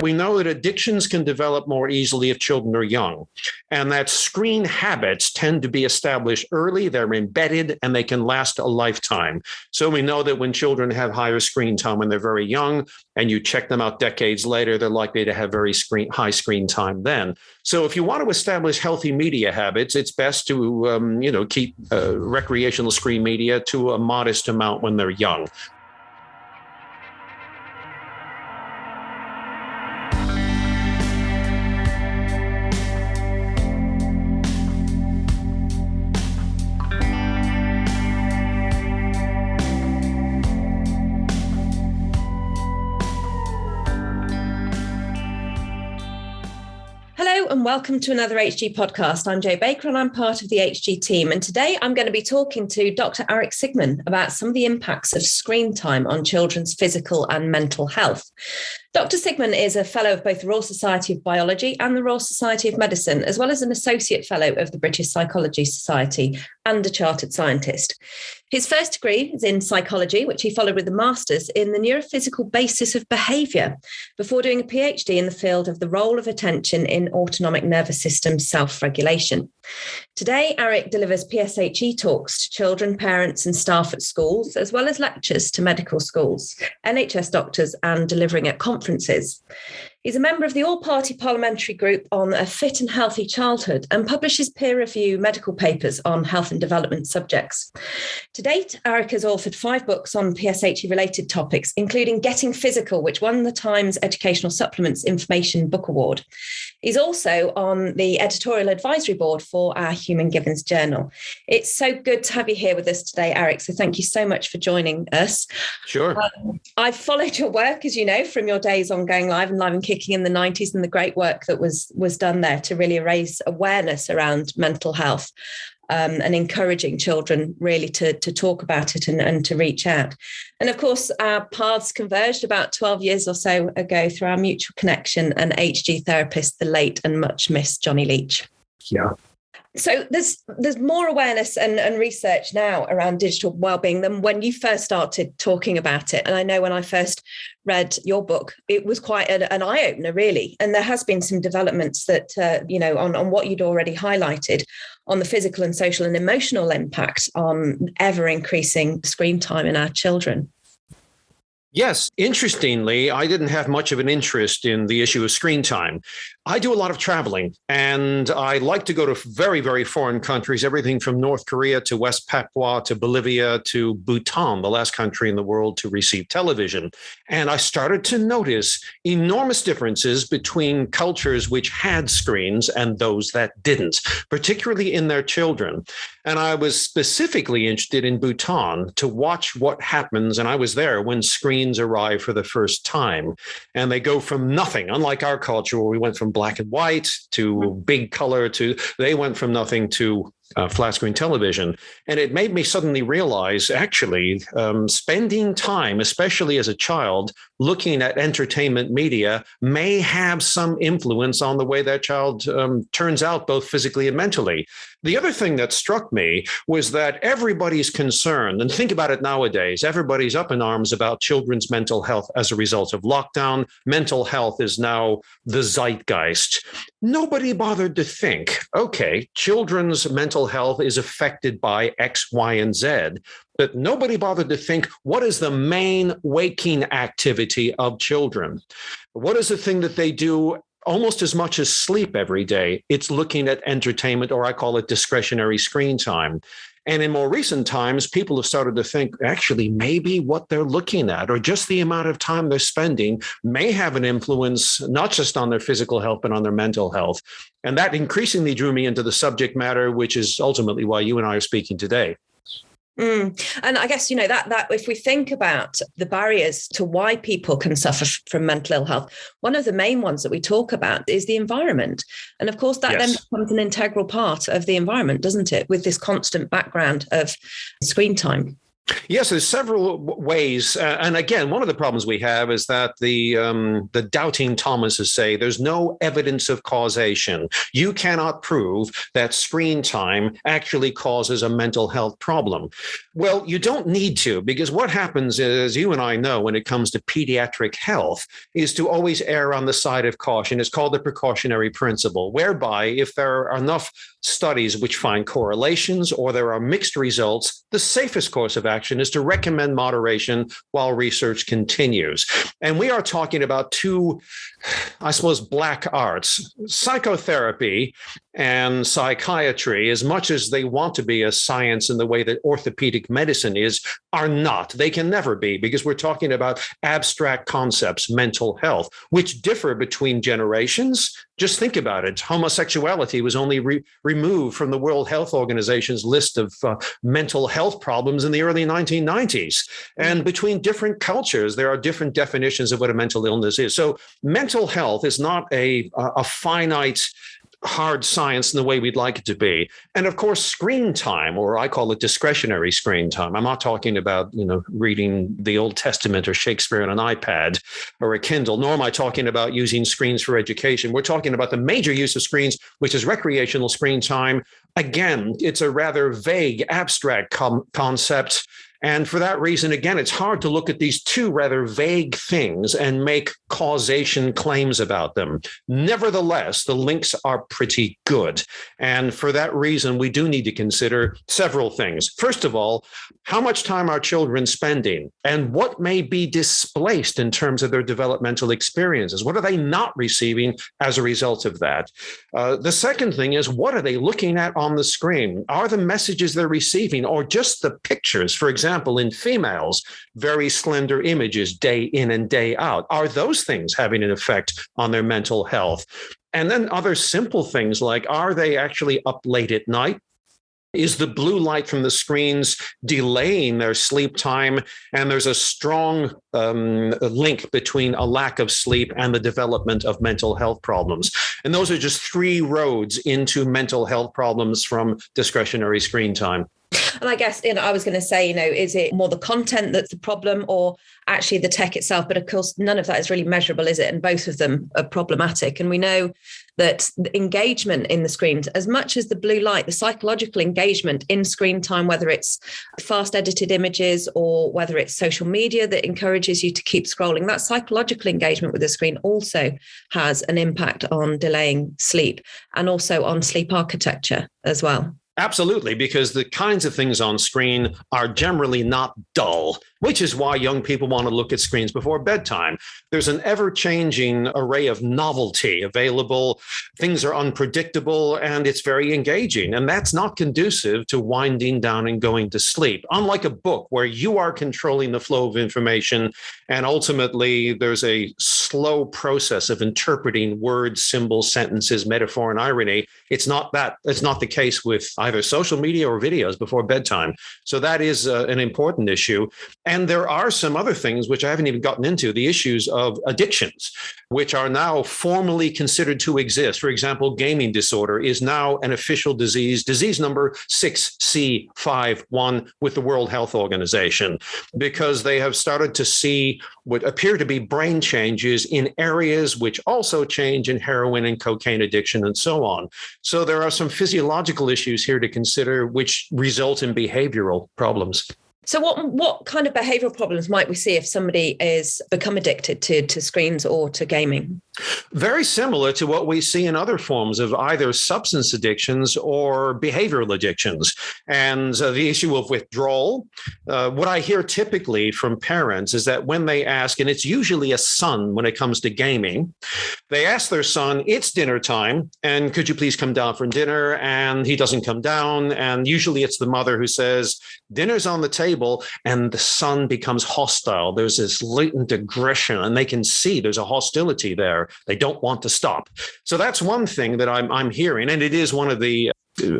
we know that addictions can develop more easily if children are young, and that screen habits tend to be established early, they're embedded, and they can last a lifetime. So we know that when children have higher screen time when they're very young, and you check them out decades later, they're likely to have very high screen time then. So if you want to establish healthy media habits, it's best to keep recreational screen media to a modest amount when they're young. Hello and welcome to another HG podcast. I'm Jo Baker and I'm part of the HG team. And today I'm going to be talking to Dr. Aric Sigman about some of the impacts of screen time on children's physical and mental health. Dr. Sigman is a fellow of both the Royal Society of Biology and the Royal Society of Medicine, as well as an associate fellow of the British Psychology Society and a chartered scientist. His first degree is in psychology, which he followed with a master's in the Neurophysical Basis of Behaviour, before doing a Ph.D. in the field of the role of attention in autonomic nervous system self-regulation. Today, Aric delivers PSHE talks to children, parents and staff at schools, as well as lectures to medical schools, NHS doctors and delivering at conferences. He's a member of the All-Party Parliamentary Group on a fit and healthy childhood and publishes peer-review medical papers on health and development subjects. To date, Aric has authored 5 books on PSHE-related topics, including Getting Physical, which won the Times Educational Supplements Information Book Award. He's also on the editorial advisory board for our Human Givens Journal. It's so good to have you here with us today, Aric, so thank you so much for joining us. Sure. I've followed your work, as you know, from your days on Going Live and Live and Kicking in the 90s and the great work that was done there to really raise awareness around mental health and encouraging children really to talk about it and to reach out. And of course, our paths converged about 12 years or so ago through our mutual connection and HG therapist, the late and much missed Johnny Leach. Yeah. So there's more awareness and research now around digital wellbeing than when you first started talking about it. And I know when I first read your book, it was quite an eye-opener, really. And there has been some developments that, on what you'd already highlighted on the physical and social and emotional impact on ever-increasing screen time in our children. Yes. Interestingly, I didn't have much of an interest in the issue of screen time. I do a lot of traveling, and I like to go to very, very foreign countries, everything from North Korea to West Papua to Bolivia to Bhutan, the last country in the world to receive television. And I started to notice enormous differences between cultures which had screens and those that didn't, particularly in their children. And I was specifically interested in Bhutan to watch what happens, and I was there when screens arrive for the first time. And they go from nothing, unlike our culture where we went from black and white to big color they went from nothing to flat screen television. And it made me suddenly realize, actually, spending time, especially as a child, looking at entertainment media may have some influence on the way that child turns out, both physically and mentally. The other thing that struck me was that everybody's concerned, and think about it nowadays, everybody's up in arms about children's mental health as a result of lockdown. Mental health is now the zeitgeist. Nobody bothered to think, okay, children's mental health is affected by X, Y, and Z. But nobody bothered to think, what is the main waking activity of children? What is the thing that they do almost as much as sleep every day? It's looking at entertainment, or I call it discretionary screen time. And in more recent times, people have started to think, actually, maybe what they're looking at or just the amount of time they're spending may have an influence, not just on their physical health, but on their mental health. And that increasingly drew me into the subject matter, which is ultimately why you and I are speaking today. And I guess, that if we think about the barriers to why people can suffer from mental ill health, one of the main ones that we talk about is the environment. And of course, that then becomes an integral part of the environment, doesn't it? With this constant background of screen time. Yes, there's several ways, and again, one of the problems we have is that the doubting Thomases say there's no evidence of causation. You cannot prove that screen time actually causes a mental health problem. Well, you don't need to, because what happens is, you and I know, when it comes to pediatric health, is to always err on the side of caution. It's called the precautionary principle, whereby if there are enough studies which find correlations or there are mixed results, the safest course of action is to recommend moderation while research continues. And we are talking about two, I suppose, black arts: psychotherapy and psychiatry, as much as they want to be a science in the way that orthopedic medicine is, are not. They can never be, because we're talking about abstract concepts, mental health, which differ between generations. Just think about it. Homosexuality was only removed from the World Health Organization's list of mental health problems in the early 1990s. And between different cultures, there are different definitions of what a mental illness is. So mental health is not a finite, hard science in the way we'd like it to be. And of course, screen time, or I call it discretionary screen time. I'm not talking about, reading the Old Testament or Shakespeare on an iPad or a Kindle, nor am I talking about using screens for education. We're talking about the major use of screens, which is recreational screen time. Again, it's a rather vague, abstract concept. And for that reason, again, it's hard to look at these two rather vague things and make causation claims about them. Nevertheless, the links are pretty good. And for that reason, we do need to consider several things. First of all, how much time are children spending, and what may be displaced in terms of their developmental experiences? What are they not receiving as a result of that? The second thing is, what are they looking at on the screen? Are the messages they're receiving, or just the pictures? For example, in females, very slender images day in and day out. Are those things having an effect on their mental health? And then other simple things like, are they actually up late at night? Is the blue light from the screens delaying their sleep time? And there's a strong link between a lack of sleep and the development of mental health problems. And those are just three roads into mental health problems from discretionary screen time. And I guess, I was going to say, is it more the content that's the problem, or actually the tech itself? But of course, none of that is really measurable, is it? And both of them are problematic. And we know that the engagement in the screens, as much as the blue light, the psychological engagement in screen time, whether it's fast edited images or whether it's social media that encourages you to keep scrolling, that psychological engagement with the screen also has an impact on delaying sleep and also on sleep architecture as well. Absolutely, because the kinds of things on screen are generally not dull, which is why young people want to look at screens before bedtime. There's an ever-changing array of novelty available. Things are unpredictable, and it's very engaging. And that's not conducive to winding down and going to sleep. Unlike a book where you are controlling the flow of information, and ultimately there's a slow process of interpreting words, symbols, sentences, metaphor, and irony. It's not the case with either social media or videos before bedtime. So that is an important issue. And there are some other things which I haven't even gotten into, the issues of addictions, which are now formally considered to exist. For example, gaming disorder is now an official disease number 6C51 with the World Health Organization, because they have started to see what appear to be brain changes in areas which also change in heroin and cocaine addiction and so on. So there are some physiological issues here to consider which result in behavioral problems. So what kind of behavioural problems might we see if somebody is become addicted to screens or to gaming? Very similar to what we see in other forms of either substance addictions or behavioral addictions. And the issue of withdrawal, what I hear typically from parents is that when they ask, and it's usually a son when it comes to gaming, they ask their son, it's dinner time, and could you please come down for dinner? And he doesn't come down. And usually it's the mother who says, dinner's on the table, and the son becomes hostile. There's this latent aggression, and they can see there's a hostility there. They don't want to stop. So that's one thing that I'm hearing, and it is one of the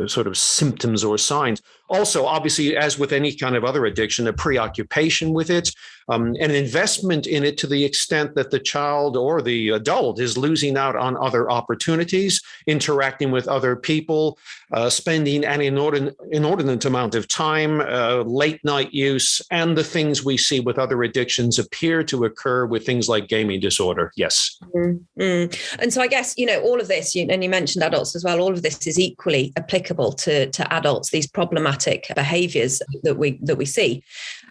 sort of symptoms or signs. Also, obviously, as with any kind of other addiction, a preoccupation with it, an investment in it to the extent that the child or the adult is losing out on other opportunities, interacting with other people, spending an inordinate amount of time, late night use, and the things we see with other addictions appear to occur with things like gaming disorder. Yes. Mm-hmm. And so I guess, all of this, and you mentioned adults as well, all of this is equally applicable to adults, these problematic behaviors that we see.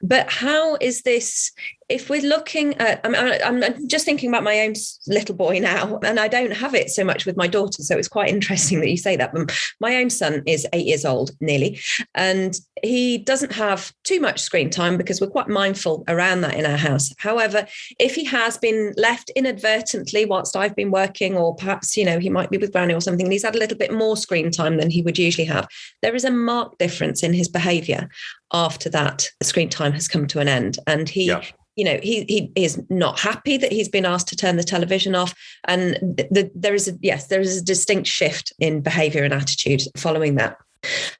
But how is this, if we're looking at, I'm just thinking about my own little boy now, and I don't have it so much with my daughter. So it's quite interesting that you say that. But my own son is 8 years old, nearly, and he doesn't have too much screen time because we're quite mindful around that in our house. However, if he has been left inadvertently whilst I've been working, or perhaps, he might be with Granny or something, and he's had a little bit more screen time than he would usually have, there is a marked difference in his behavior after that screen time has come to an end. And he is not happy that he's been asked to turn the television off. And there is a distinct shift in behavior and attitude following that.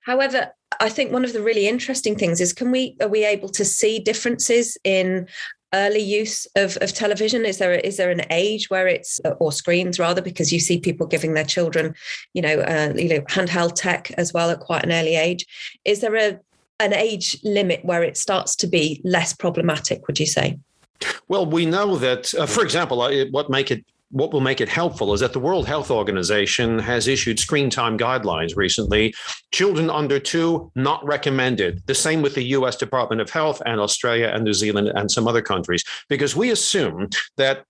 However, I think one of the really interesting things is, are we able to see differences in early use of television? Is there an age where it's, or screens rather, because you see people giving their children, handheld tech as well at quite an early age? Is there an age limit where it starts to be less problematic, would you say? Well, we know that, for example, what will make it helpful is that the World Health Organization has issued screen time guidelines recently. Children under 2, not recommended. The same with the US Department of Health and Australia and New Zealand and some other countries, because we assume that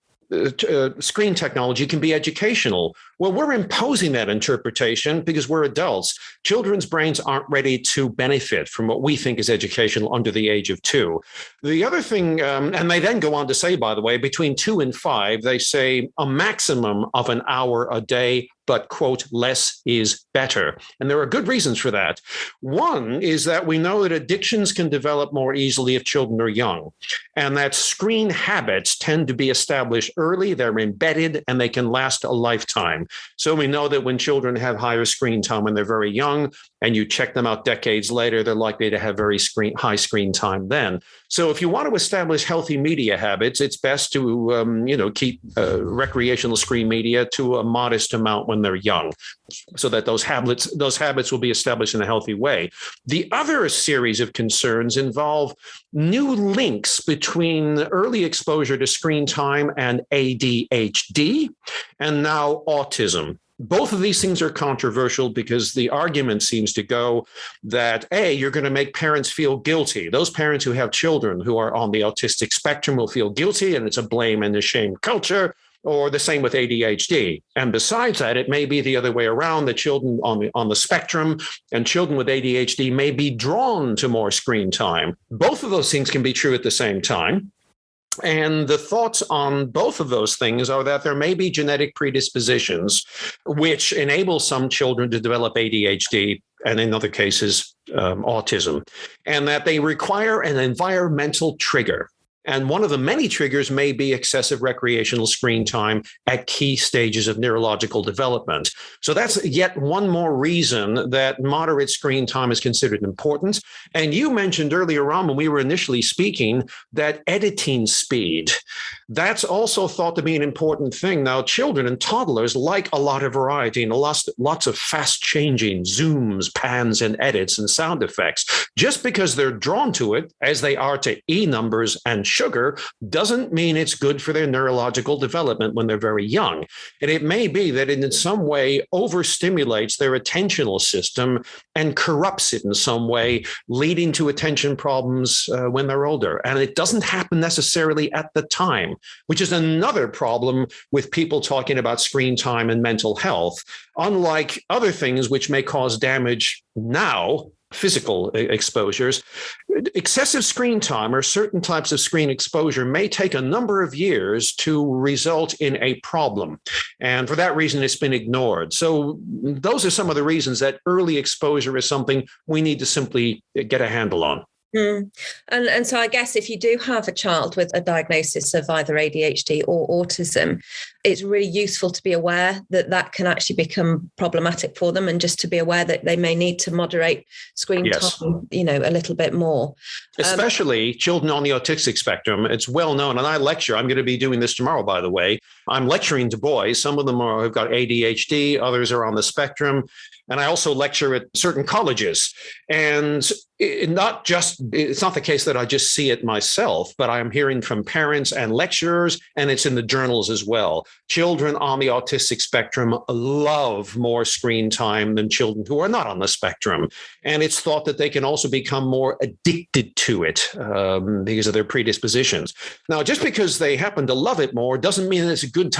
screen technology can be educational. Well, we're imposing that interpretation because we're adults. Children's brains aren't ready to benefit from what we think is educational under the age of 2. The other thing, and they then go on to say, by the way, between 2 and 5, they say a maximum of an hour a day, but, quote, less is better. And there are good reasons for that. One is that we know that addictions can develop more easily if children are young, and that screen habits tend to be established early, they're embedded, and they can last a lifetime. So we know that when children have higher screen time when they're very young, and you check them out decades later, they're likely to have very high screen time then. So if you want to establish healthy media habits, it's best to keep recreational screen media to a modest amount when they're young, so that those habits will be established in a healthy way. The other series of concerns involve new links between early exposure to screen time and ADHD, and now autism. Both of these things are controversial because the argument seems to go that, A, you're going to make parents feel guilty. Those parents who have children who are on the autistic spectrum will feel guilty, and it's a blame and a shame culture, or the same with ADHD. And besides that, it may be the other way around. The children on the spectrum and children with ADHD may be drawn to more screen time. Both of those things can be true at the same time. And the thoughts on both of those things are that there may be genetic predispositions which enable some children to develop ADHD, and in other cases, autism, and that they require an environmental trigger. And one of the many triggers may be excessive recreational screen time at key stages of neurological development. So that's yet one more reason that moderate screen time is considered important. And you mentioned earlier on when we were initially speaking that editing speed, that's also thought to be an important thing. Now, children and toddlers like a lot of variety and lots of fast changing zooms, pans, and edits and sound effects. Just because they're drawn to it, as they are to E numbers and sugar, doesn't mean it's good for their neurological development when they're very young. And it may be that it in some way overstimulates their attentional system and corrupts it in some way, leading to attention problems when they're older. And it doesn't happen necessarily at the time, which is another problem with people talking about screen time and mental health. Unlike other things which may cause damage now, physical exposures, excessive screen time or certain types of screen exposure may take a number of years to result in a problem. And for that reason, it's been ignored. So those are some of the reasons that early exposure is something we need to simply get a handle on. And so I guess if you do have a child with a diagnosis of either ADHD or autism, it's really useful to be aware that that can actually become problematic for them, and just to be aware that they may need to moderate screen time, a little bit more. Especially children on the autistic spectrum. It's well known. And I lecture, I'm going to be doing this tomorrow, by the way. I'm lecturing to boys. Some of them have got ADHD, others are on the spectrum. And I also lecture at certain colleges. And it's not the case that I just see it myself, but I'm hearing from parents and lecturers, and it's in the journals as well. Children on the autistic spectrum love more screen time than children who are not on the spectrum. And it's thought that they can also become more addicted to it because of their predispositions. Now, just because they happen to love it more doesn't mean it's a good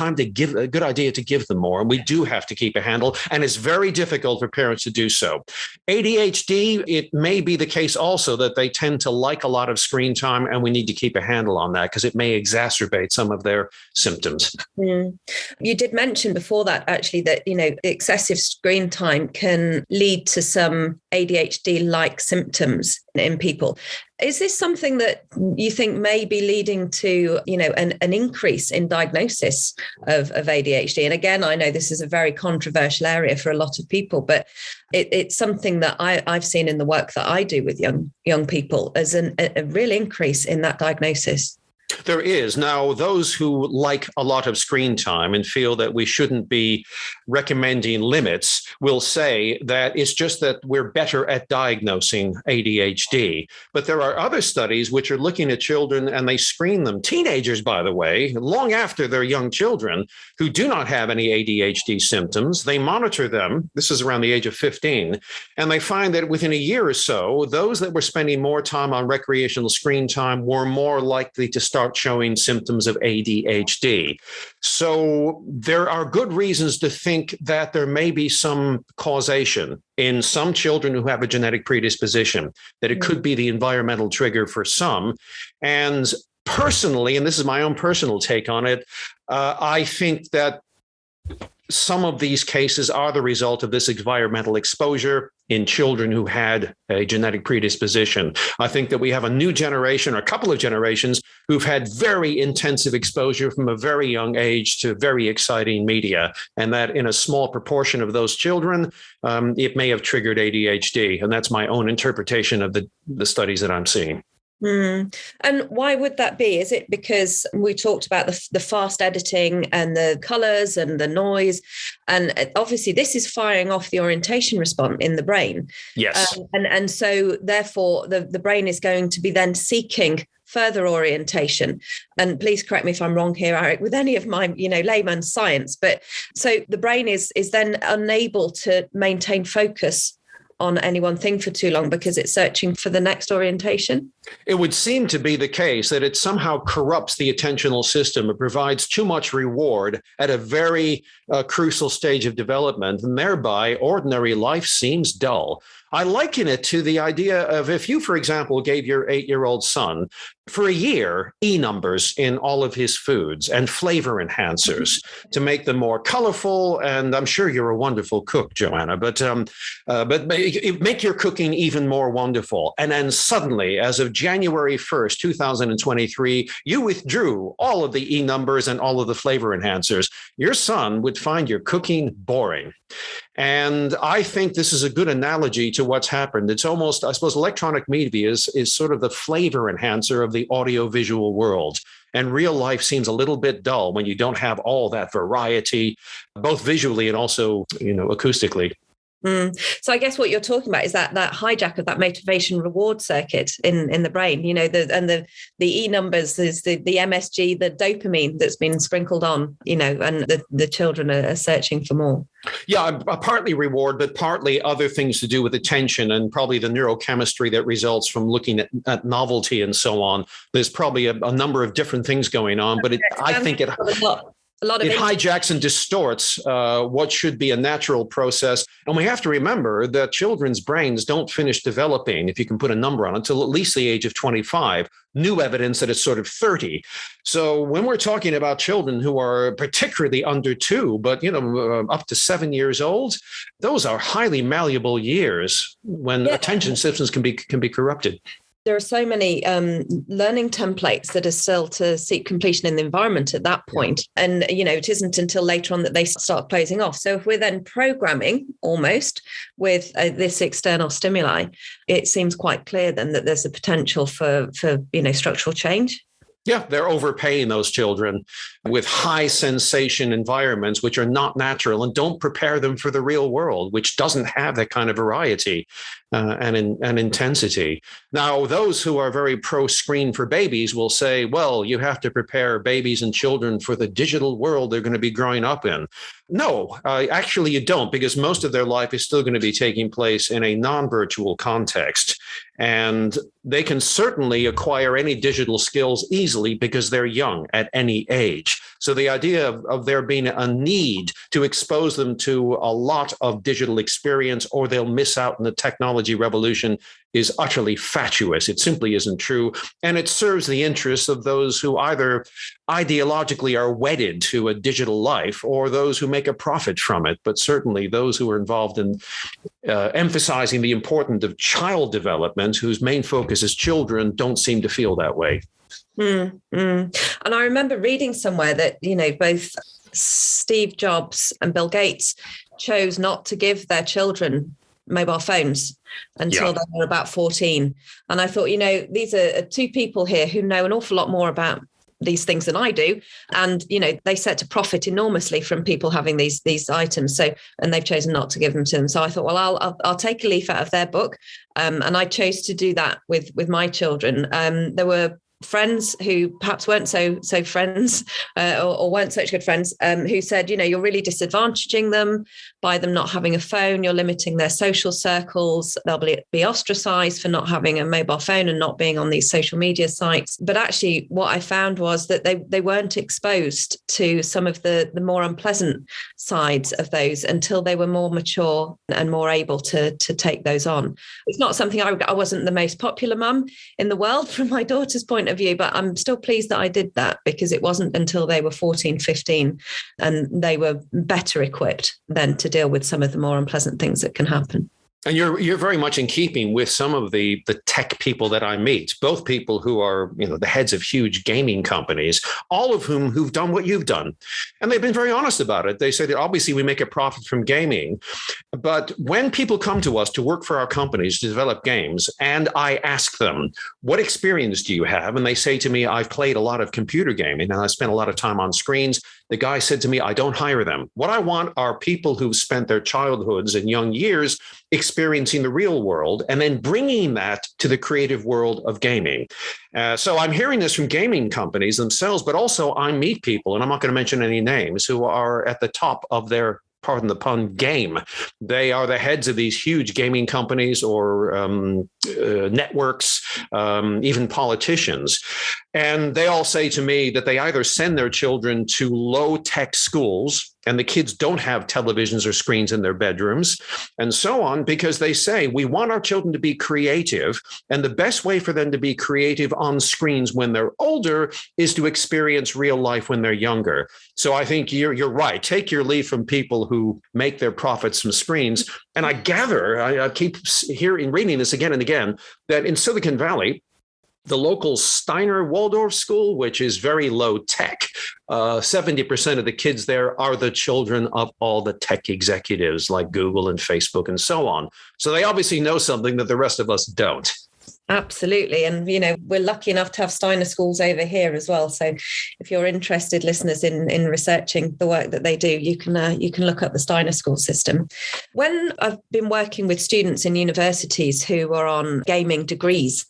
idea to give them more. And we do have to keep a handle, and it's very difficult for parents to do so. ADHD, it may be the case also that they tend to like a lot of screen time, and we need to keep a handle on that because it may exacerbate some of their symptoms. You did mention before that actually that, excessive screen time can lead to some ADHD-like symptoms in people. Is this something that you think may be leading to, an increase in diagnosis of ADHD? And again, I know this is a very controversial area for a lot of people, but it's something that I've seen in the work that I do with young people as a real increase in that diagnosis. There is. Now, those who like a lot of screen time and feel that we shouldn't be recommending limits will say that it's just that we're better at diagnosing ADHD. But there are other studies which are looking at children, and they screen them, teenagers, by the way, long after they're young children, who do not have any ADHD symptoms. They monitor them. This is around the age of 15. And they find that within a year or so, those that were spending more time on recreational screen time were more likely to start showing symptoms of ADHD. So there are good reasons to think that there may be some causation in some children who have a genetic predisposition, that it could be the environmental trigger for some. And personally, and this is my own personal take on it, I think that some of these cases are the result of this environmental exposure in children who had a genetic predisposition. I think that we have a new generation, or a couple of generations, who've had very intensive exposure from a very young age to very exciting media, and that in a small proportion of those children, it may have triggered ADHD. And that's my own interpretation of the studies that I'm seeing. And why would that be? Is it because we talked about the fast editing and the colors and the noise? And obviously this is firing off the orientation response in the brain. Yes. And so therefore the brain is going to be then seeking further orientation. And please correct me if I'm wrong here, Aric, with any of my, layman's science. But so the brain is then unable to maintain focus on any one thing for too long because it's searching for the next orientation? It would seem to be the case that it somehow corrupts the attentional system. It provides too much reward at a very crucial stage of development, and thereby ordinary life seems dull. I liken it to the idea of if you, for example, gave your 8-year-old son for a year numbers in all of his foods and flavor enhancers to make them more colorful. And I'm sure you're a wonderful cook, Joanna, but make your cooking even more wonderful. And then suddenly, as of January 1st, 2023, you withdrew all of the numbers and all of the flavor enhancers. Your son would find your cooking boring. And I think this is a good analogy to what's happened. It's almost, I suppose, electronic media is sort of the flavor enhancer of the audiovisual world. And real life seems a little bit dull when you don't have all that variety, both visually and also, acoustically. So I guess what you're talking about is that hijack of that motivation reward circuit in the brain, the E numbers, there's the MSG, the dopamine that's been sprinkled on, and the children are searching for more. Yeah, partly reward, but partly other things to do with attention and probably the neurochemistry that results from looking at novelty and so on. There's probably a number of different things going on, but I think it hijacks and distorts what should be a natural process. And we have to remember that children's brains don't finish developing, if you can put a number on it, until at least the age of 25. New evidence that it's sort of 30. So when we're talking about children who are particularly under 2, but up to 7 years old, those are highly malleable years when attention systems can be corrupted. there are so many learning templates that are still to seek completion in the environment at that point. And, it isn't until later on that they start closing off. So if we're then programming almost with this external stimuli, it seems quite clear then that there's a potential for structural change. Yeah, they're overpaying those children with high sensation environments, which are not natural and don't prepare them for the real world, which doesn't have that kind of variety and intensity. Now, those who are very pro-screen for babies will say, well, you have to prepare babies and children for the digital world they're going to be growing up in. No, actually you don't, because most of their life is still going to be taking place in a non-virtual context. And they can certainly acquire any digital skills easily because they're young at any age. So the idea of there being a need to expose them to a lot of digital experience or they'll miss out on the technology revolution is utterly fatuous. It simply isn't true. And it serves the interests of those who either ideologically are wedded to a digital life or those who make a profit from it. But certainly those who are involved in emphasizing the importance of child development, whose main focus is children, don't seem to feel that way. And I remember reading somewhere that, both Steve Jobs and Bill Gates chose not to give their children mobile phones until they were about 14. And I thought, these are two people here who know an awful lot more about these things than I do. And, they set to profit enormously from people having these items. So, and they've chosen not to give them to them. So I thought, well, I'll take a leaf out of their book. And I chose to do that with my children. There were friends who perhaps weren't so friends or weren't such good friends who said, you're really disadvantaging them by them not having a phone. You're limiting their social circles. They'll be ostracized for not having a mobile phone and not being on these social media sites. But actually what I found was that they weren't exposed to some of the more unpleasant sides of those until they were more mature and more able to take those on. It's not something I wasn't the most popular mum in the world from my daughter's point of view, but I'm still pleased that I did that because it wasn't until they were 14, 15 and they were better equipped then to deal with some of the more unpleasant things that can happen. And you're very much in keeping with some of the tech people that I meet, both people who are, the heads of huge gaming companies, all of who've done what you've done. And they've been very honest about it. They say that obviously we make a profit from gaming. But when people come to us to work for our companies to develop games, and I ask them, what experience do you have? And they say to me, I've played a lot of computer gaming and I spent a lot of time on screens. The guy said to me, I don't hire them. What I want are people who've spent their childhoods and young years experiencing the real world and then bringing that to the creative world of gaming. So I'm hearing this from gaming companies themselves, but also I meet people, and I'm not going to mention any names, who are at the top of their, pardon the pun, game. They are the heads of these huge gaming companies or networks, even politicians. And they all say to me that they either send their children to low-tech schools, and the kids don't have televisions or screens in their bedrooms, and so on, because they say, we want our children to be creative, and the best way for them to be creative on screens when they're older is to experience real life when they're younger. So I think you're right. Take your leave from people who make their profits from screens. And I gather, I keep reading this again and again, that in Silicon Valley, the local Steiner Waldorf school, which is very low tech, 70% of the kids there are the children of all the tech executives like Google and Facebook and so on. So they obviously know something that the rest of us don't. Absolutely. And, we're lucky enough to have Steiner schools over here as well. So if you're interested, listeners, in researching the work that they do, you can look up the Steiner school system. When I've been working with students in universities who are on gaming degrees,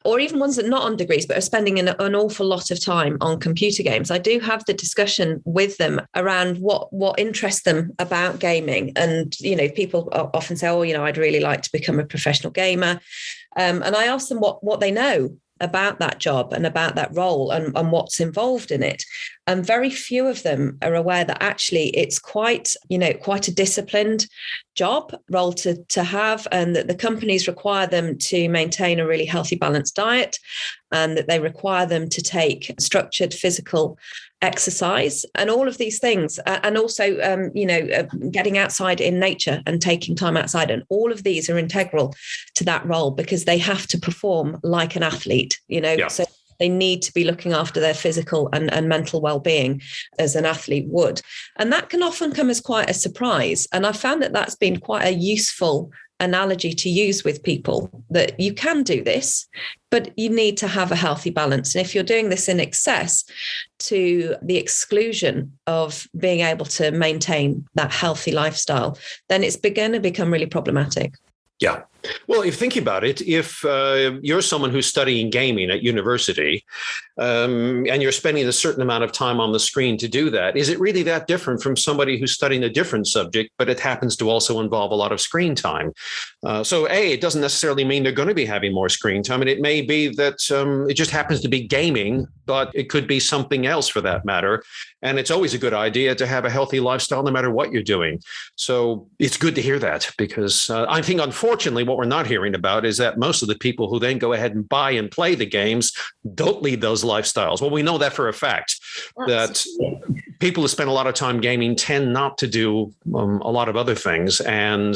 or even ones that are not on degrees, but are spending an awful lot of time on computer games, I do have the discussion with them around what interests them about gaming. And, people often say, I'd really like to become a professional gamer. And I ask them what they know about that job and about that role and what's involved in it. And very few of them are aware that actually it's quite a disciplined job role to have, and that the companies require them to maintain a really healthy, balanced diet, and that they require them to take structured physical exercise, and all of these things, and also getting outside in nature and taking time outside, and all of these are integral to that role because they have to perform like an athlete, so they need to be looking after their physical and mental well-being as an athlete would, and that can often come as quite a surprise. And I found that that's been quite a useful analogy to use with people, that you can do this, but you need to have a healthy balance. And if you're doing this in excess to the exclusion of being able to maintain that healthy lifestyle, then it's going to become really problematic. Yeah. Well, if you think about it, if you're someone who's studying gaming at university and you're spending a certain amount of time on the screen to do that, is it really that different from somebody who's studying a different subject, but it happens to also involve a lot of screen time? So it doesn't necessarily mean they're going to be having more screen time. And it may be that it just happens to be gaming, but it could be something else for that matter. And it's always a good idea to have a healthy lifestyle no matter what you're doing. So it's good to hear that, because I think, unfortunately, what we're not hearing about is that most of the people who then go ahead and buy and play the games don't lead those lifestyles. Well, we know that for a fact, that people who spend a lot of time gaming tend not to do a lot of other things. And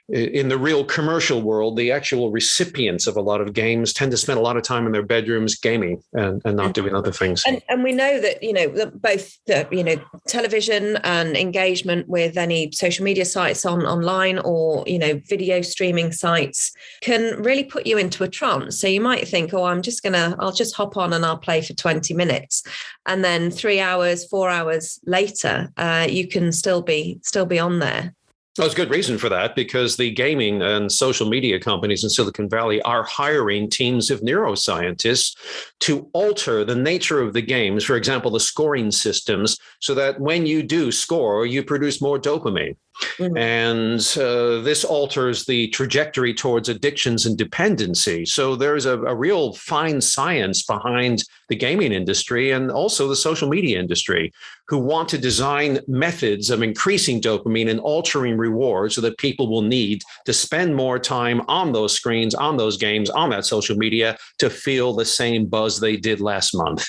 in the real commercial world, the actual recipients of a lot of games tend to spend a lot of time in their bedrooms gaming and not doing other things. And we know that, both television and engagement with any social media sites online or, video streaming sites can really put you into a trance. So you might think, I'll just hop on and I'll play for 20 minutes. And then 3 hours, 4 hours later, you can still be on there. Well, there's good reason for that, because the gaming and social media companies in Silicon Valley are hiring teams of neuroscientists to alter the nature of the games, for example, the scoring systems, so that when you do score, you produce more dopamine. Mm-hmm. And this alters the trajectory towards addictions and dependency. So there's a real fine science behind the gaming industry and also the social media industry, who want to design methods of increasing dopamine and altering rewards so that people will need to spend more time on those screens, on those games, on that social media to feel the same buzz they did last month.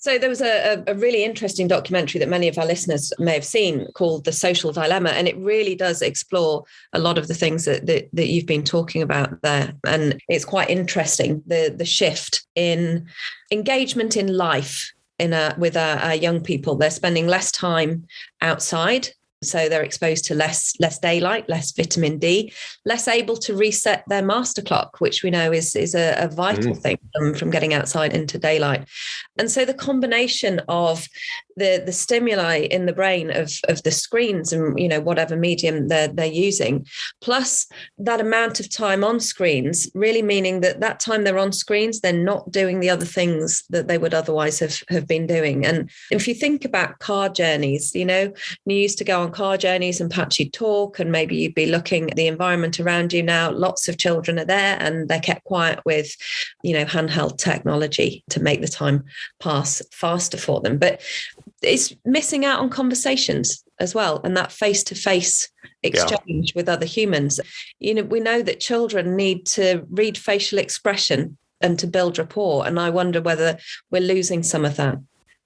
So there was a really interesting documentary that many of our listeners may have seen called The Social Dilemma, and it really does explore a lot of the things that you've been talking about there. And it's quite interesting, the shift in engagement in life with our young people. They're spending less time outside. So they're exposed to less daylight, less vitamin D, less able to reset their master clock, which we know is a vital thing from getting outside into daylight. And so the combination of the stimuli in the brain of the screens and whatever medium they're using, plus that amount of time on screens, really meaning that time they're on screens, they're not doing the other things that they would otherwise have been doing. And if you think about car journeys, you used to go on car journeys and perhaps you'd talk and maybe you'd be looking at the environment around you. Now lots of children are there and they're kept quiet with handheld technology to make the time pass faster for them, but it's missing out on conversations as well, and that face-to-face exchange with other humans. We know that children need to read facial expression and to build rapport, and I wonder whether we're losing some of that.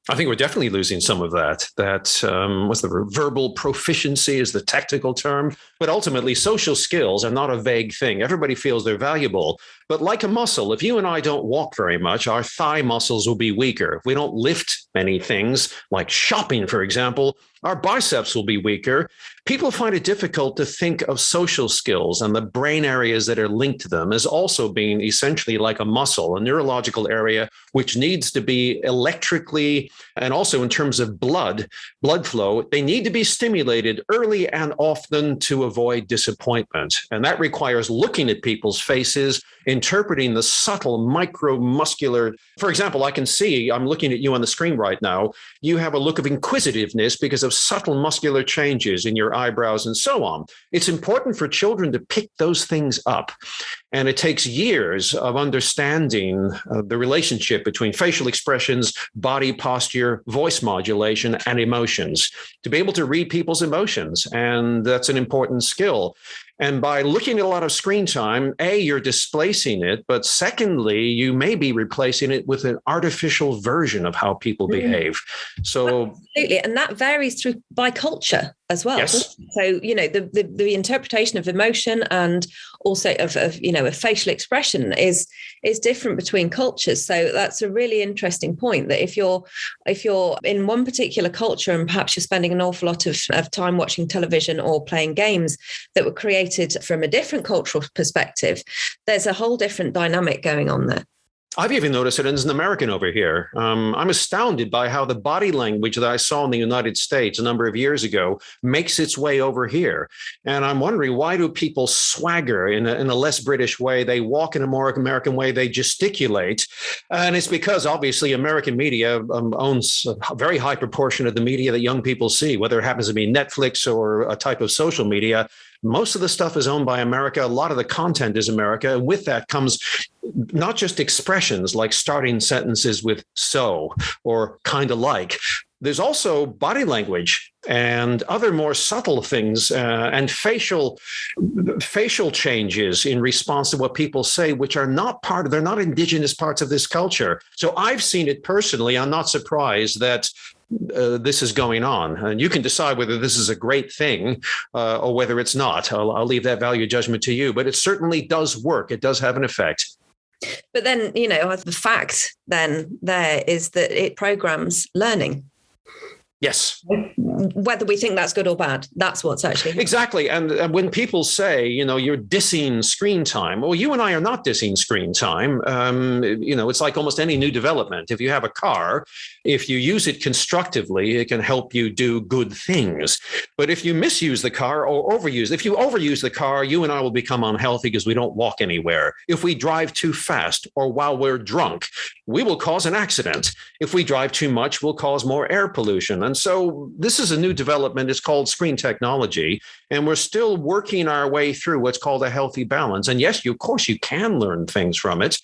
I think we're definitely losing some of that. What's the verbal proficiency is the technical term, but ultimately social skills are not a vague thing. Everybody feels they're valuable, but like a muscle, if you and I don't walk very much, our thigh muscles will be weaker. If we don't lift many things, like shopping, for example, our biceps will be weaker. People find it difficult to think of social skills and the brain areas that are linked to them as also being essentially like a muscle, a neurological area which needs to be electrically and also in terms of blood flow. They need to be stimulated early and often to avoid disappointment. And that requires looking at people's faces, interpreting the subtle micromuscular. For example, I can see, I'm looking at you on the screen right now, you have a look of inquisitiveness because of subtle muscular changes in your eyebrows and so on. It's important for children to pick those things up. And it takes years of understanding the relationship between facial expressions, body posture, voice modulation, and emotions to be able to read people's emotions. And that's an important skill. And by looking at a lot of screen time, A, you're displacing it, but secondly, you may be replacing it with an artificial version of how people behave. So absolutely. And that varies by culture as well. Yes. So, the interpretation of emotion and also of facial expression is different between cultures. So that's a really interesting point, that if you're in one particular culture and perhaps you're spending an awful lot of time watching television or playing games that were created from a different cultural perspective, there's a whole different dynamic going on there. I've even noticed it as an American over here. I'm astounded by how the body language that I saw in the United States a number of years ago makes its way over here. And I'm wondering, why do people swagger in a less British way? They walk in a more American way, they gesticulate. And it's because obviously American media owns a very high proportion of the media that young people see, whether it happens to be Netflix or a type of social media. Most of the stuff is owned by America. A lot of the content is America. And with that comes not just expressions like starting sentences with so or kind of like. There's also body language and other more subtle things and facial changes in response to what people say, which are they're not indigenous parts of this culture. So I've seen it personally. I'm not surprised that this is going on. And you can decide whether this is a great thing or whether it's not. I'll leave that value judgment to you, but it certainly does work. It does have an effect. But then, the fact then there is that it programs learning. Yes. Whether we think that's good or bad, that's what's actually happening. Exactly. And when people say, you're dissing screen time, well, you and I are not dissing screen time. It's like almost any new development. If you have a car, if you use it constructively, it can help you do good things. But if you misuse the car or if you overuse the car, you and I will become unhealthy because we don't walk anywhere. If we drive too fast or while we're drunk, we will cause an accident. If we drive too much, we'll cause more air pollution. And so this is a new development. It's called screen technology, and we're still working our way through what's called a healthy balance. And yes, of course, you can learn things from it.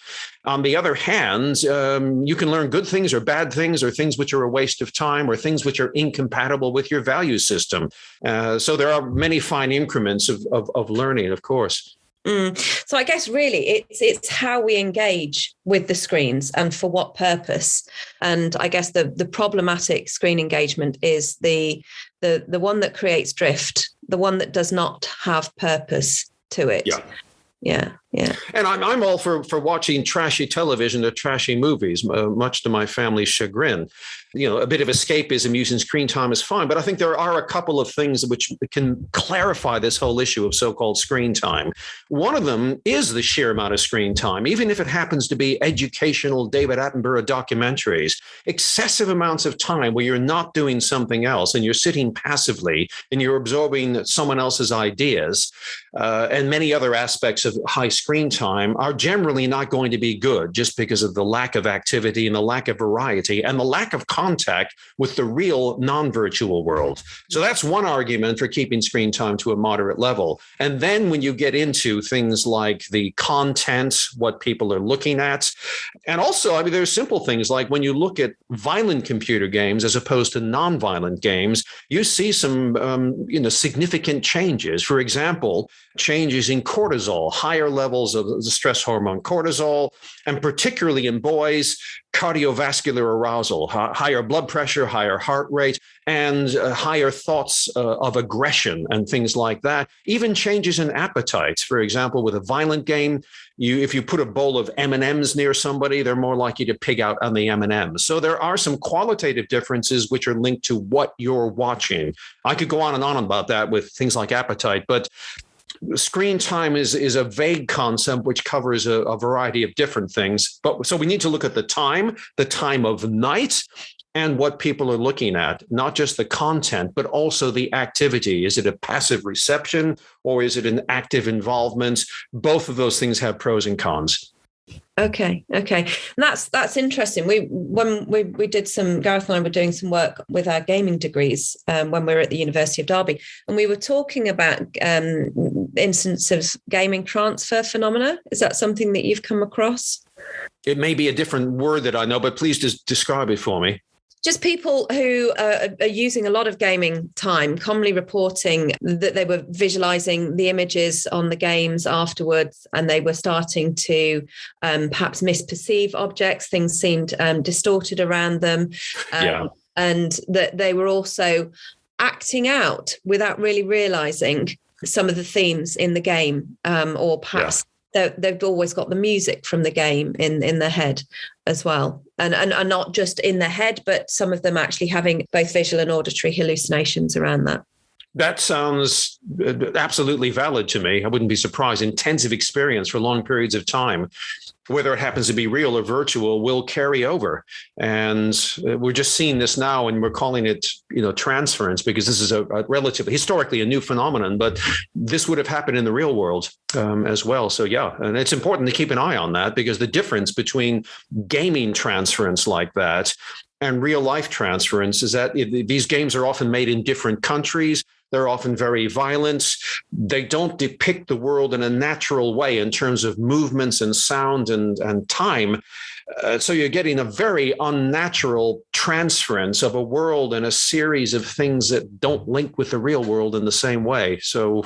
On the other hand, you can learn good things or bad things or things which are a waste of time or things which are incompatible with your value system. So there are many fine increments of learning, of course. So I guess really it's how we engage with the screens and for what purpose. And I guess the problematic screen engagement is the one that creates drift, the one that does not have purpose to it. Yeah. And I'm all for watching trashy television or trashy movies, much to my family's chagrin. A bit of escapism using screen time is fine, but I think there are a couple of things which can clarify this whole issue of so-called screen time. One of them is the sheer amount of screen time, even if it happens to be educational David Attenborough documentaries, excessive amounts of time where you're not doing something else and you're sitting passively and you're absorbing someone else's ideas and many other aspects of high screen time are generally not going to be good just because of the lack of activity and the lack of variety and the lack of contact with the real non-virtual world. So that's one argument for keeping screen time to a moderate level. And then when you get into things like the content, what people are looking at, and also, there's simple things like when you look at violent computer games as opposed to non-violent games, you see some significant changes. For example, changes in cortisol, higher levels of the stress hormone cortisol, and particularly in boys, cardiovascular arousal, higher blood pressure, higher heart rate, and higher thoughts of aggression and things like that. Even changes in appetites. For example, with a violent game, if you put a bowl of M&Ms near somebody, they're more likely to pig out on the M&Ms. So there are some qualitative differences which are linked to what you're watching. I could go on and on about that with things like appetite, but screen time is a vague concept which covers a variety of different things. But so we need to look at the time of night, and what people are looking at, not just the content, but also the activity. Is it a passive reception or is it an active involvement? Both of those things have pros and cons. Okay. And that's interesting. We did Gareth and I were doing some work with our gaming degrees when we were at the University of Derby, and we were talking about instance of gaming transfer phenomena? Is that something that you've come across? It may be a different word that I know, but please just describe it for me. Just people who are using a lot of gaming time, commonly reporting that they were visualizing the images on the games afterwards, and they were starting to perhaps misperceive objects. Things seemed distorted around them. And that they were also acting out without really realizing some of the themes in the game, or perhaps they've always got the music from the game in their head as well. And not just in their head, but some of them actually having both visual and auditory hallucinations around that. That sounds absolutely valid to me. I wouldn't be surprised. Intensive experience for long periods of time, whether it happens to be real or virtual, will carry over. And we're just seeing this now, and we're calling it, transference, because this is a relatively, historically, a new phenomenon, but this would have happened in the real world as well. So, and it's important to keep an eye on that, because the difference between gaming transference like that and real life transference is that these games are often made in different countries. They're often very violent. They don't depict the world in a natural way in terms of movements and sound and time. So you're getting a very unnatural transference of a world and a series of things that don't link with the real world in the same way. So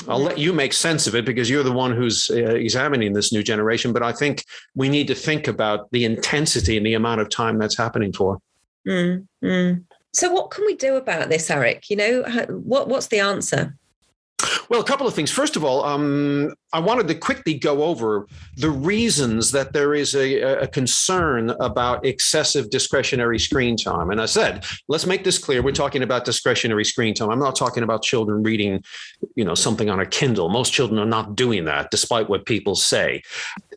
I'll let you make sense of it, because you're the one who's examining this new generation. But I think we need to think about the intensity and the amount of time that's happening for. So what can we do about this, Aric? What's the answer? Well, a couple of things. First of all, I wanted to quickly go over the reasons that there is a concern about excessive discretionary screen time. And I said, let's make this clear. We're talking about discretionary screen time. I'm not talking about children reading, something on a Kindle. Most children are not doing that, despite what people say.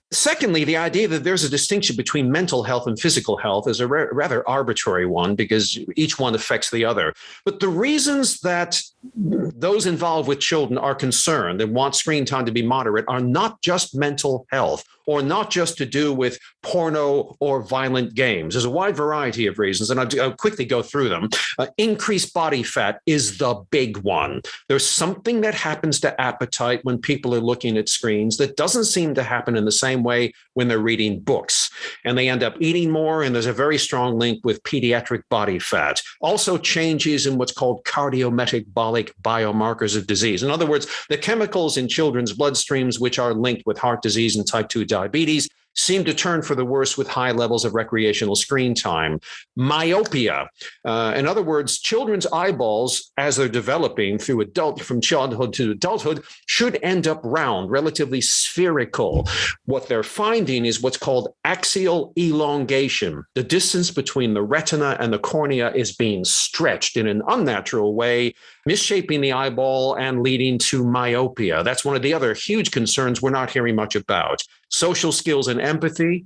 Secondly, the idea that there's a distinction between mental health and physical health is a rather arbitrary one, because each one affects the other. But the reasons that those involved with children are concerned and want screen time to be moderate are not just mental health, or not just to do with porno or violent games. There's a wide variety of reasons, and I'll quickly go through them. Increased body fat is the big one. There's something that happens to appetite when people are looking at screens that doesn't seem to happen in the same way when they're reading books, and they end up eating more, and there's a very strong link with pediatric body fat. Also, changes in what's called cardiometabolic biomarkers of disease. In other words, the chemicals in children's bloodstreams which are linked with heart disease and type 2 diabetes seem to turn for the worse with high levels of recreational screen time. Myopia. In other words, children's eyeballs, as they're developing from childhood to adulthood, should end up round, relatively spherical. What they're finding is what's called axial elongation. The distance between the retina and the cornea is being stretched in an unnatural way, misshaping the eyeball and leading to myopia. That's one of the other huge concerns we're not hearing much about. Social skills and empathy,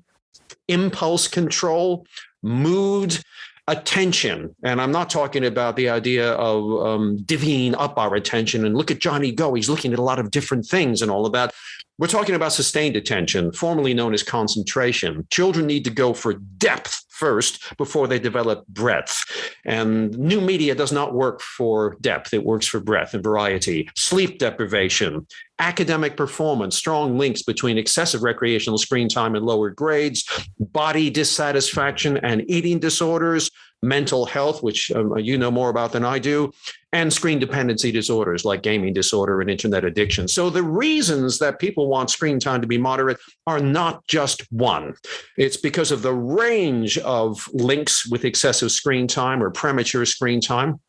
impulse control, mood, attention. And I'm not talking about the idea of divvying up our attention and look at Johnny go, he's looking at a lot of different things and all of that. We're talking about sustained attention, formerly known as concentration. Children need to go for depth first before they develop breadth. And new media does not work for depth. It works for breadth and variety. Sleep deprivation, academic performance, strong links between excessive recreational screen time and lower grades, body dissatisfaction and eating disorders, mental health, which you know more about than I do, and screen dependency disorders like gaming disorder and internet addiction. So the reasons that people want screen time to be moderate are not just one. It's because of the range of links with excessive screen time or premature screen time.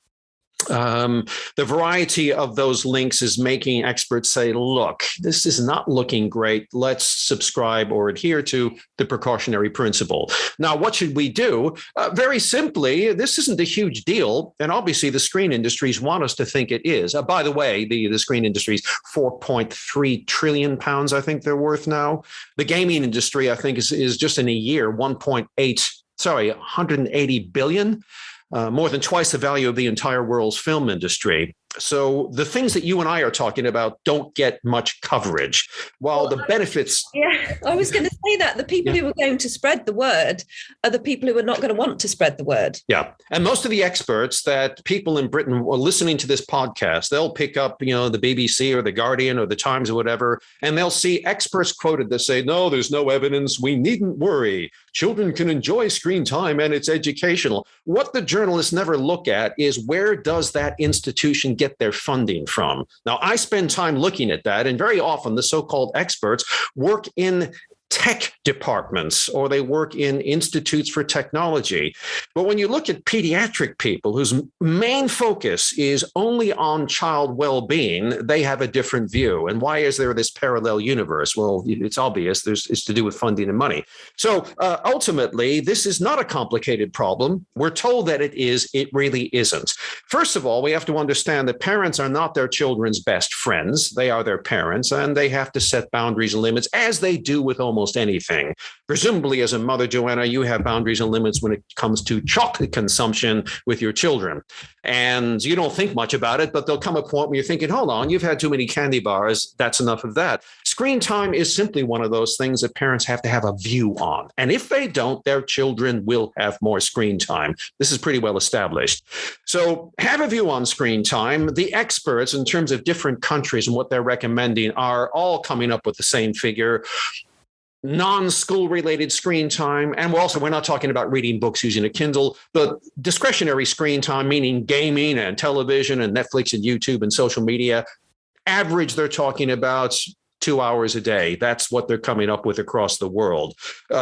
The variety of those links is making experts say, look, this is not looking great. Let's subscribe or adhere to the precautionary principle. Now, what should we do? Very simply, this isn't a huge deal. And obviously, the screen industries want us to think it is. By the way, the screen industry's 4.3 trillion pounds, I think they're worth now. The gaming industry, I think, is just in a year, 180 billion. More than twice the value of the entire world's film industry. So the things that you and I are talking about don't get much coverage, while the benefits. Yeah, I was going to say that the people who are going to spread the word are the people who are not going to want to spread the word. Yeah. And most of the experts that people in Britain are listening to this podcast, they'll pick up, the BBC or the Guardian or the Times or whatever, and they'll see experts quoted that say, no, there's no evidence. We needn't worry. Children can enjoy screen time and it's educational. What the journalists never look at is, where does that institution get their funding from? Now, I spend time looking at that, and very often the so-called experts work in tech departments, or they work in institutes for technology. But when you look at pediatric people whose main focus is only on child well-being, they have a different view. And why is there this parallel universe? Well, it's obvious. It's to do with funding and money. So ultimately, this is not a complicated problem. We're told that it is. It really isn't. First of all, we have to understand that parents are not their children's best friends. They are their parents, and they have to set boundaries and limits, as they do with almost anything. Presumably, as a mother, Joanna, you have boundaries and limits when it comes to chocolate consumption with your children. And you don't think much about it, but there'll come a point where you're thinking, hold on, you've had too many candy bars. That's enough of that. Screen time is simply one of those things that parents have to have a view on. And if they don't, their children will have more screen time. This is pretty well established. So have a view on screen time. The experts, in terms of different countries and what they're recommending, are all coming up with the same figure. Non-school related screen time. And we're not talking about reading books using a Kindle, but discretionary screen time, meaning gaming and television and Netflix and YouTube and social media. Average, they're talking about 2 hours a day. That's what they're coming up with across the world.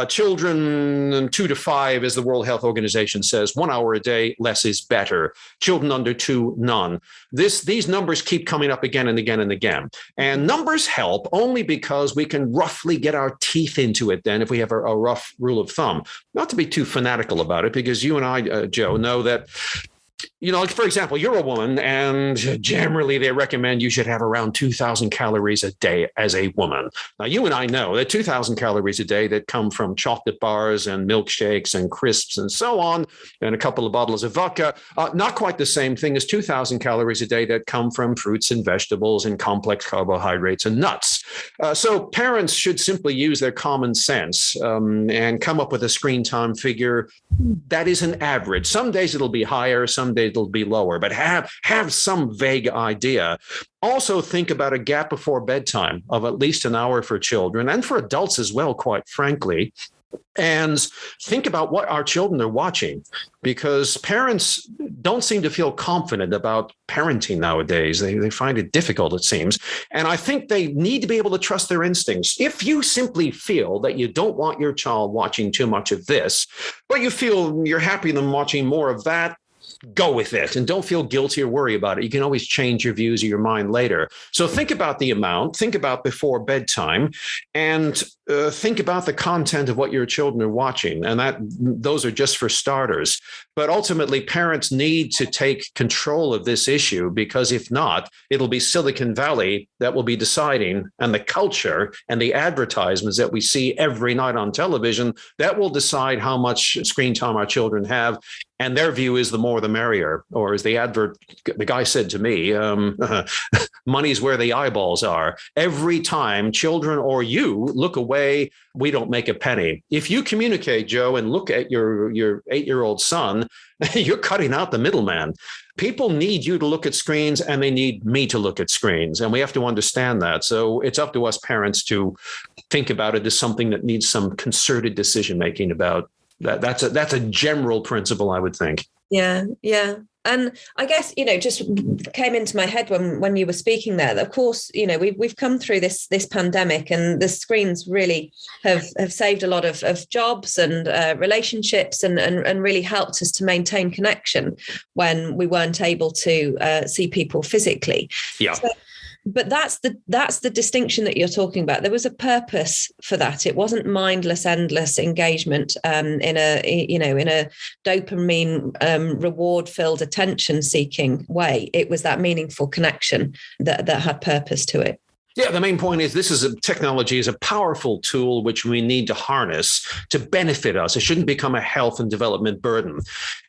Children 2 to 5, as the World Health Organization says, 1 hour a day, less is better. Children under 2, none. These numbers keep coming up again and again and again. And numbers help only because we can roughly get our teeth into it then, if we have a rough rule of thumb. Not to be too fanatical about it, because you and I, Joe, know that, for example, you're a woman, and generally they recommend you should have around 2,000 calories a day as a woman. Now, you and I know that 2,000 calories a day that come from chocolate bars and milkshakes and crisps and so on, and a couple of bottles of vodka, not quite the same thing as 2,000 calories a day that come from fruits and vegetables and complex carbohydrates and nuts. So parents should simply use their common sense and come up with a screen time figure that is an average. Some days it'll be higher, some days it'll be lower, but have some vague idea. Also think about a gap before bedtime of at least an hour for children, and for adults as well, quite frankly. And think about what our children are watching, because parents don't seem to feel confident about parenting nowadays. They find it difficult, it seems. And I think they need to be able to trust their instincts. If you simply feel that you don't want your child watching too much of this, but you feel you're happy them watching more of that, go with it and don't feel guilty or worry about it. You can always change your views or your mind later. So think about the amount, think about before bedtime, and think about the content of what your children are watching. And those are just for starters. But ultimately, parents need to take control of this issue, because if not, it'll be Silicon Valley that will be deciding, and the culture and the advertisements that we see every night on television that will decide how much screen time our children have. And their view is the more the merrier. Or as the guy said to me, money's where the eyeballs are. Every time children or you look away, we don't make a penny. If you communicate, Joe, and look at your 8-year-old son, you're cutting out the middleman. People need you to look at screens, and they need me to look at screens. And we have to understand that. So it's up to us parents to think about it as something that needs some concerted decision-making about. That's a general principle, I would think. Yeah. And I guess, just came into my head when you were speaking there, that of course, we've come through this pandemic, and the screens really have saved a lot of jobs and relationships and really helped us to maintain connection when we weren't able to see people physically. Yeah. But that's the distinction that you're talking about. There was a purpose for that. It wasn't mindless, endless engagement in a dopamine reward-filled, attention-seeking way. It was that meaningful connection that had purpose to it. Yeah, the main point is technology is a powerful tool which we need to harness to benefit us. It shouldn't become a health and development burden.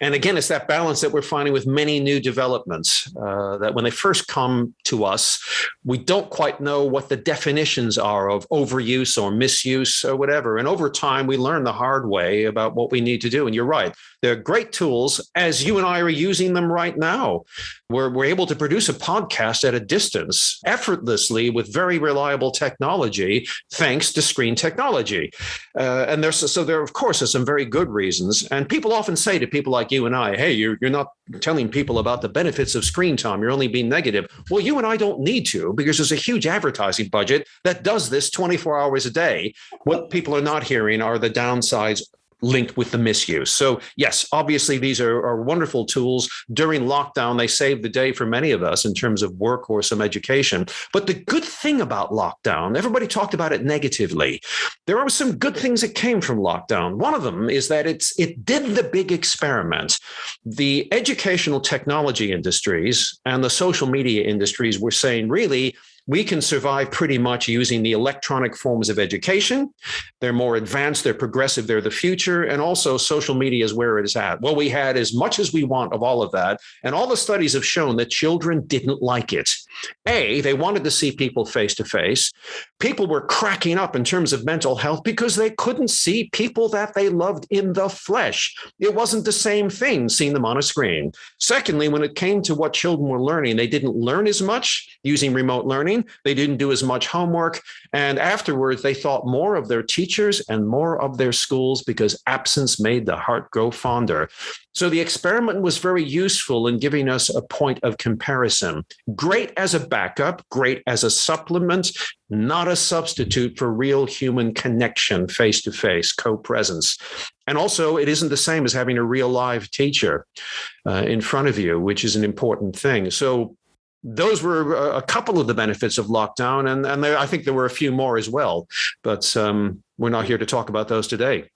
And again, it's that balance that we're finding with many new developments that when they first come to us, we don't quite know what the definitions are of overuse or misuse or whatever. And over time, we learn the hard way about what we need to do. And you're right. They're great tools, as you and I are using them right now. We're able to produce a podcast at a distance effortlessly with very reliable technology, thanks to screen technology. And there, of course, are some very good reasons. And people often say to people like you and I, hey, you're not telling people about the benefits of screen time. You're only being negative. Well, you and I don't need to, because there's a huge advertising budget that does this 24 hours a day. What people are not hearing are the downsides linked with the misuse. So yes, obviously these are wonderful tools. During lockdown, they saved the day for many of us in terms of work or some education. But the good thing about lockdown, everybody talked about it negatively. There are some good things that came from lockdown. One of them is that it did the big experiment. The educational technology industries and the social media industries were saying, really, we can survive pretty much using the electronic forms of education. They're more advanced, they're progressive, they're the future, and also social media is where it is at. Well, we had as much as we want of all of that, and all the studies have shown that children didn't like it. They wanted to see people face to face. People were cracking up in terms of mental health because they couldn't see people that they loved in the flesh. It wasn't the same thing seeing them on a screen. Secondly, when it came to what children were learning, they didn't learn as much using remote learning. They didn't do as much homework. And afterwards, they thought more of their teachers and more of their schools because absence made the heart grow fonder. So the experiment was very useful in giving us a point of comparison. Great as a backup, great as a supplement, not a substitute for real human connection, face-to-face, co-presence. And also, it isn't the same as having a real live teacher in front of you, which is an important thing. So those were a couple of the benefits of lockdown, and I think there were a few more as well, but we're not here to talk about those today.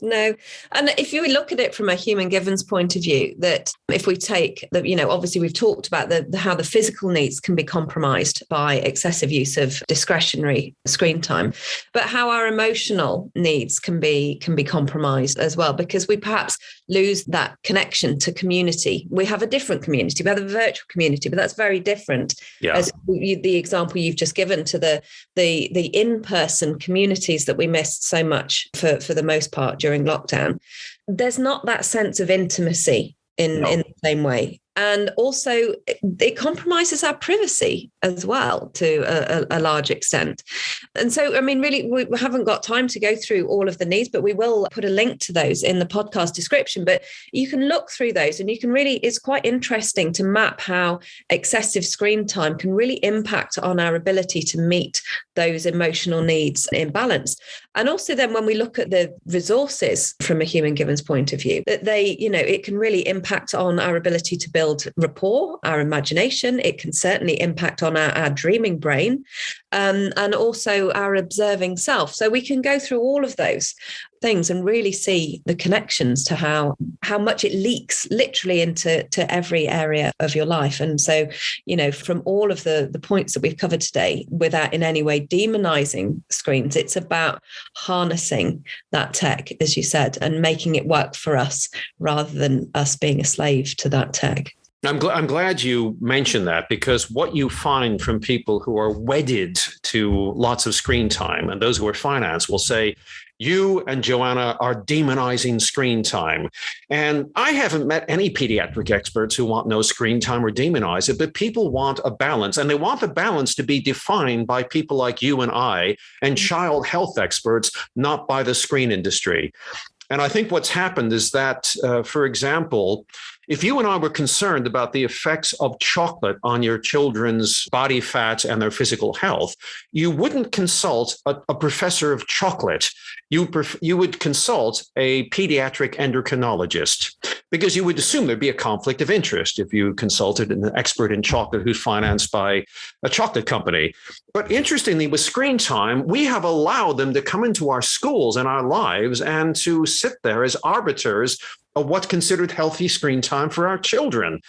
No. And if you look at it from a human givens point of view, that if we take obviously we've talked about how the physical needs can be compromised by excessive use of discretionary screen time, but how our emotional needs can be compromised as well, because we perhaps lose that connection to community. We have a different community. We have a virtual community, but that's very different. Yeah. As the example you've just given to the in-person communities that we missed so much for the most part during lockdown. There's not that sense of intimacy in the same way. And also it compromises our privacy as well to a large extent. And so, I mean, really, we haven't got time to go through all of the needs, but we will put a link to those in the podcast description. But you can look through those and you can really, it's quite interesting to map how excessive screen time can really impact on our ability to meet those emotional needs in balance. And also then when we look at the resources from a human givens point of view, that it can really impact on our ability to build rapport, our imagination. It can certainly impact on our dreaming brain and also our observing self. So we can go through all of those things and really see the connections to how much it leaks literally into every area of your life. And so, from all of the points that we've covered today, without in any way demonizing screens, it's about harnessing that tech, as you said, and making it work for us rather than us being a slave to that tech. I'm glad you mentioned that, because what you find from people who are wedded to lots of screen time, and those who are finance will say, you and Joanna are demonizing screen time. And I haven't met any pediatric experts who want no screen time or demonize it, but people want a balance, and they want the balance to be defined by people like you and I and child health experts, not by the screen industry. And I think what's happened is that, for example, if you and I were concerned about the effects of chocolate on your children's body fat and their physical health, you wouldn't consult a professor of chocolate. You would consult a pediatric endocrinologist, because you would assume there'd be a conflict of interest if you consulted an expert in chocolate who's financed by a chocolate company. But interestingly, with screen time, we have allowed them to come into our schools and our lives and to sit there as arbiters of what's considered healthy screen time for our children.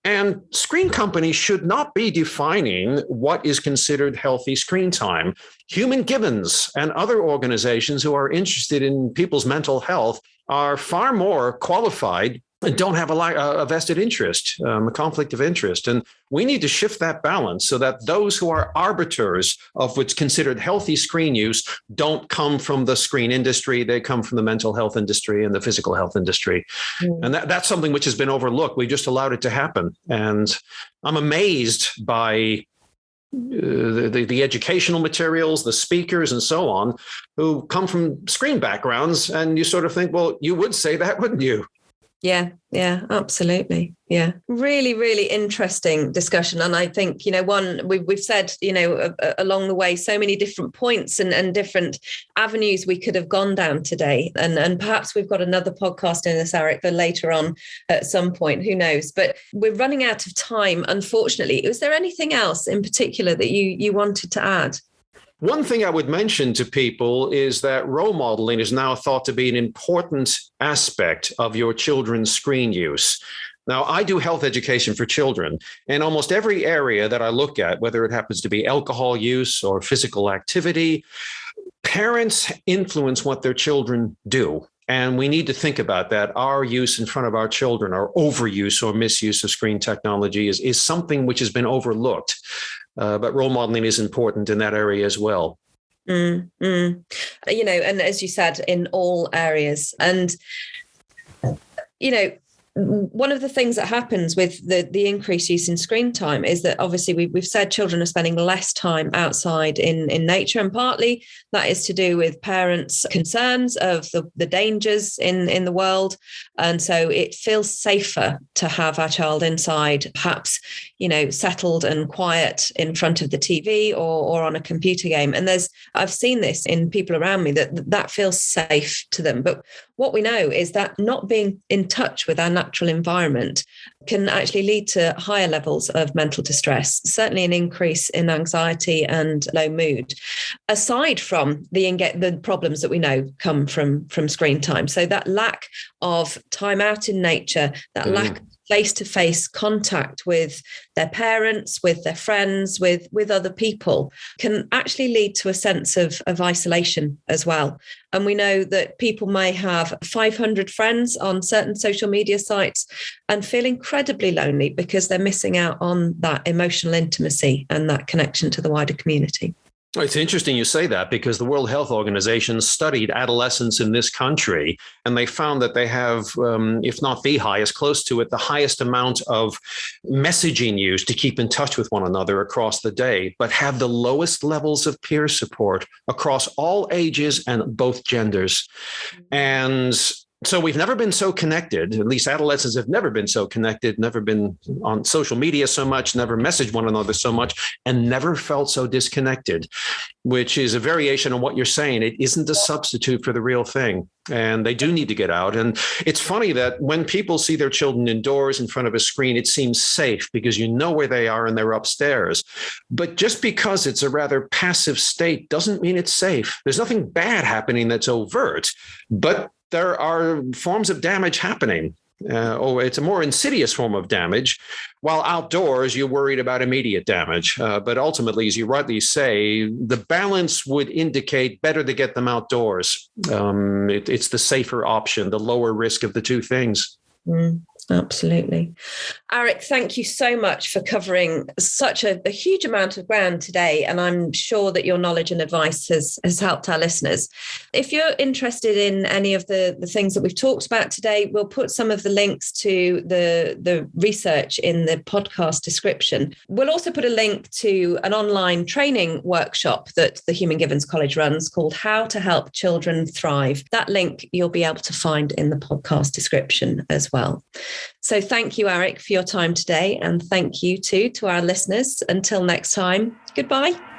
And screen companies should not be defining what is considered healthy screen time. Human Gibbons and other organizations who are interested in people's mental health are far more qualified and don't have a vested interest, a conflict of interest. And we need to shift that balance so that those who are arbiters of what's considered healthy screen use don't come from the screen industry. They come from the mental health industry and the physical health industry. And that's something which has been overlooked. We just allowed it to happen. And I'm amazed by the educational materials, the speakers and so on, who come from screen backgrounds. And you sort of think, well, you would say that, wouldn't you? Yeah, absolutely. Yeah. Really, really interesting discussion. And I think, we've said, along the way, so many different points and different avenues we could have gone down today. And perhaps we've got another podcast in this, Aric, for later on at some point, who knows? But we're running out of time, unfortunately. Was there anything else in particular that you wanted to add? One thing I would mention to people is that role modeling is now thought to be an important aspect of your children's screen use. Now, I do health education for children, and almost every area that I look at, whether it happens to be alcohol use or physical activity, parents influence what their children do. And we need to think about that. Our use in front of our children, our overuse or misuse of screen technology is something which has been overlooked. But role modeling is important in that area as well. And as you said, in all areas. And, one of the things that happens with the increased use in screen time is that obviously we've said children are spending less time outside in nature, and partly that is to do with parents' concerns of the dangers in the world. And so it feels safer to have our child inside, perhaps, settled and quiet in front of the TV or on a computer game. And I've seen this in people around me that feels safe to them. But what we know is that not being in touch with our natural environment can actually lead to higher levels of mental distress, certainly an increase in anxiety and low mood, aside from the problems that we know come from screen time. So that lack of time out in nature, that lack of face-to-face contact with their parents, with their friends, with other people, can actually lead to a sense of isolation as well. And we know that people may have 500 friends on certain social media sites and feel incredibly lonely because they're missing out on that emotional intimacy and that connection to the wider community. It's interesting you say that, because the World Health Organization studied adolescents in this country, and they found that they have, if not the highest, close to it, the highest amount of messaging used to keep in touch with one another across the day, but have the lowest levels of peer support across all ages and both genders. And so we've never been so connected, at least adolescents have never been so connected, never been on social media so much, never messaged one another so much, and never felt so disconnected, which is a variation on what you're saying. It isn't a substitute for the real thing. And they do need to get out. And it's funny that when people see their children indoors in front of a screen, it seems safe because you know where they are and they're upstairs. But just because it's a rather passive state doesn't mean it's safe. There's nothing bad happening that's overt, but there are forms of damage happening. It's a more insidious form of damage. While outdoors, you're worried about immediate damage. But ultimately, as you rightly say, the balance would indicate better to get them outdoors. It's the safer option, the lower risk of the two things. Absolutely. Aric, thank you so much for covering such a huge amount of ground today. And I'm sure that your knowledge and advice has helped our listeners. If you're interested in any of the things that we've talked about today, we'll put some of the links to the research in the podcast description. We'll also put a link to an online training workshop that the Human Gibbons College runs called How to Help Children Thrive. That link you'll be able to find in the podcast description as well. So thank you, Aric, for your time today. And thank you too to our listeners. Until next time, goodbye.